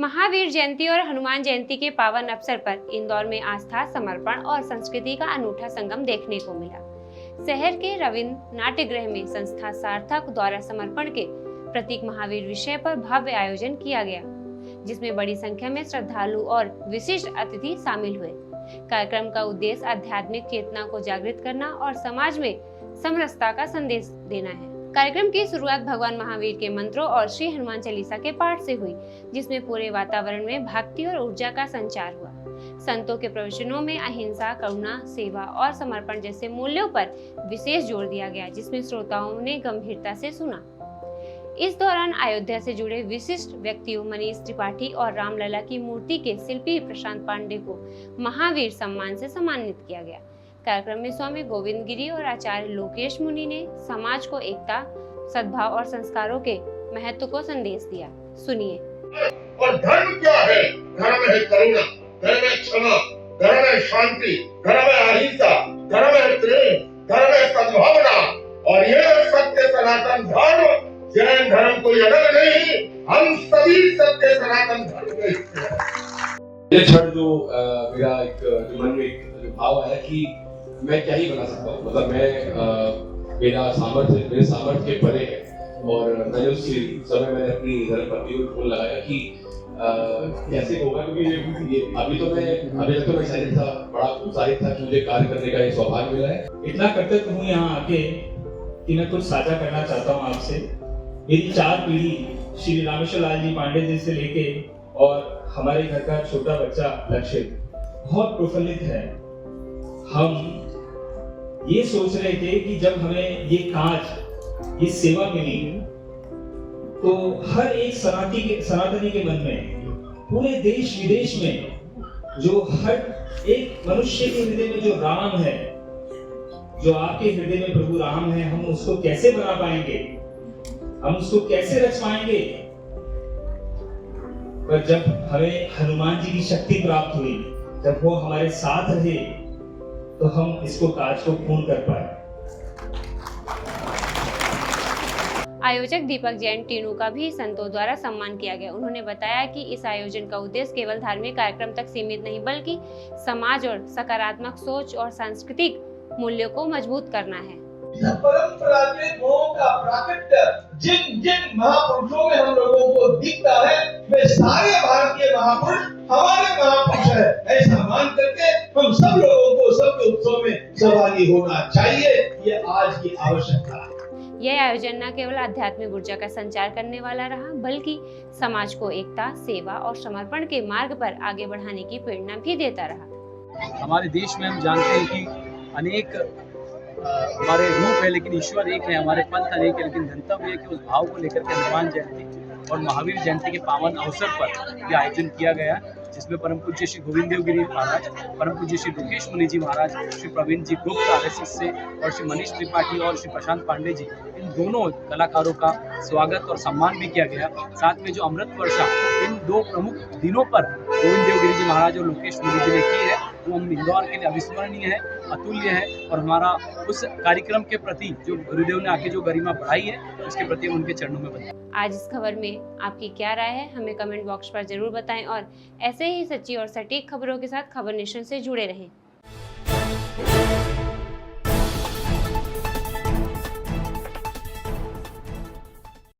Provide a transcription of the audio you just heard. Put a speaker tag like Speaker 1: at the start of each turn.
Speaker 1: महावीर जयंती और हनुमान जयंती के पावन अवसर पर इंदौर में आस्था, समर्पण और संस्कृति का अनूठा संगम देखने को मिला। शहर के रविंद्र नाट्यगृह में संस्था सार्थक द्वारा समर्पण के प्रतीक महावीर विषय पर भव्य आयोजन किया गया, जिसमें बड़ी संख्या में श्रद्धालु और विशिष्ट अतिथि शामिल हुए। कार्यक्रम का उद्देश्य आध्यात्मिक चेतना को जागृत करना और समाज में समरसता का संदेश देना है। कार्यक्रम की शुरुआत भगवान महावीर के मंत्रों और श्री हनुमान चालीसा के पाठ से हुई, जिसमें पूरे वातावरण में भक्ति और ऊर्जा का संचार हुआ। संतों के प्रवचनों में अहिंसा, करुणा, सेवा और समर्पण जैसे मूल्यों पर विशेष जोर दिया गया, जिसमें श्रोताओं ने गंभीरता से सुना। इस दौरान अयोध्या से जुड़े विशिष्ट व्यक्तियों मनीष त्रिपाठी और रामलला की मूर्ति के शिल्पी प्रशांत पांडे को महावीर सम्मान से सम्मानित किया गया। कार्यक्रम में स्वामी गोविंद गिरी और आचार्य लोकेश मुनि ने समाज को एकता, सद्भाव और संस्कारों के महत्व को संदेश दिया। सुनिए।
Speaker 2: और धर्म क्या है? धर्म है करुणा, धर्म है क्षमा, धर्म है शांति, धर्म है अहिंसा, धर्म है प्रेम, धर्म है सद्भावना। और ये सत्य सनातन धर्म, जैन धर्म कोई अलग नहीं, हम सभी सत्य सनातन धर्म के हिस्से हैं।
Speaker 3: ये क्षण जो मेरा एक मन में एक भाव आया कि मैं क्या ही बना सकता हूँ, मतलब मैं मेरे सामर्थ्य के परे है। और मैंने उस समय मैंने अपनी धर्मपत्नी को फोन लगाया कि कैसे होगा, क्योंकि ये अभी तक तो मैं शायद था, बड़ा उत्साहित था कि मुझे कार्य करने का ये सौभाग्य मिला है।
Speaker 4: इतना कृतज्ञ हूँ यहाँ आके कि मैं कुछ साझा करना चाहता हूँ आपसे। मेरी 4 पीढ़ी श्री रामेश्वर लाल जी पांडे जी से लेके और हमारे घर का छोटा बच्चा लक्षित बहुत प्रफुल्लित है। हम ये सोच रहे थे कि जब हमें ये काज, ये सेवा मिली, तो हर एक सनातनी के मन में, पूरे देश विदेश में, जो हर एक मनुष्य के हृदय में जो राम है, जो आपके हृदय में प्रभु राम है, हम उसको कैसे बना पाएंगे, हम उसको कैसे रच पाएंगे। पर जब हमें हनुमान जी की शक्ति प्राप्त हुई, जब वो हमारे साथ रहे, तो हम इसको काज को पूर्ण कर पाए।
Speaker 1: आयोजक दीपक जैन टीनू का भी संतों द्वारा सम्मान किया गया। उन्होंने बताया कि इस आयोजन का उद्देश्य केवल धार्मिक कार्यक्रम तक सीमित नहीं, बल्कि समाज और सकारात्मक सोच और सांस्कृतिक मूल्यों को मजबूत करना है।
Speaker 5: परंपरा के गुणों का प्राकट्य जिन जिन महापुरुषों में हम लोगों को दिखता है, वे सारे भारतीय महापुरुष हमारे महापुरुष है। ऐसा मान करके हम सब लोगों को सबके उत्सव में सहभागी होना चाहिए। ये आज की आवश्यकता है।
Speaker 1: यह आयोजन न केवल आध्यात्मिक ऊर्जा का संचार करने वाला रहा, बल्कि समाज को एकता, सेवा और समर्पण के मार्ग पर आगे बढ़ाने की प्रेरणा भी देता रहा।
Speaker 6: हमारे देश में हम जानते हैं कि अनेक हमारे रूप है, लेकिन ईश्वर एक है, हमारे पंथ अनेक है, लेकिन गंतव्य है कि उस भाव को लेकर के हनुमान जयंती और महावीर जयंती के पावन अवसर पर यह आयोजन किया गया, जिसमें परम पूज्य श्री गोविंद देव गिरी महाराज, परम पूज्य श्री लोकेश मुनि जी महाराज, श्री प्रवीण जी गुप्त RSS से और श्री मनीष त्रिपाठी और श्री प्रशांत पांडे जी, इन दोनों कलाकारों का स्वागत और सम्मान भी किया गया। साथ में जो अमृत वर्षा इन 2 प्रमुख दिनों पर गोविंद देव गिरी जी महाराज और लोकेश मुनि जी ने की है, वो हम इंदौर के लिए अविस्मरणीय है, अतुल्य है। और हमारा उस कार्यक्रम के प्रति जो गुरुदेव ने आके जो गरिमा बढ़ाई है, उसके प्रति हम उनके चरणों में बंधे।
Speaker 1: आज इस खबर में आपकी क्या राय है, हमें कमेंट बॉक्स पर जरूर बताएं और ऐसे ही सच्ची और सटीक खबरों के साथ खबर नेशन से जुड़े रहें।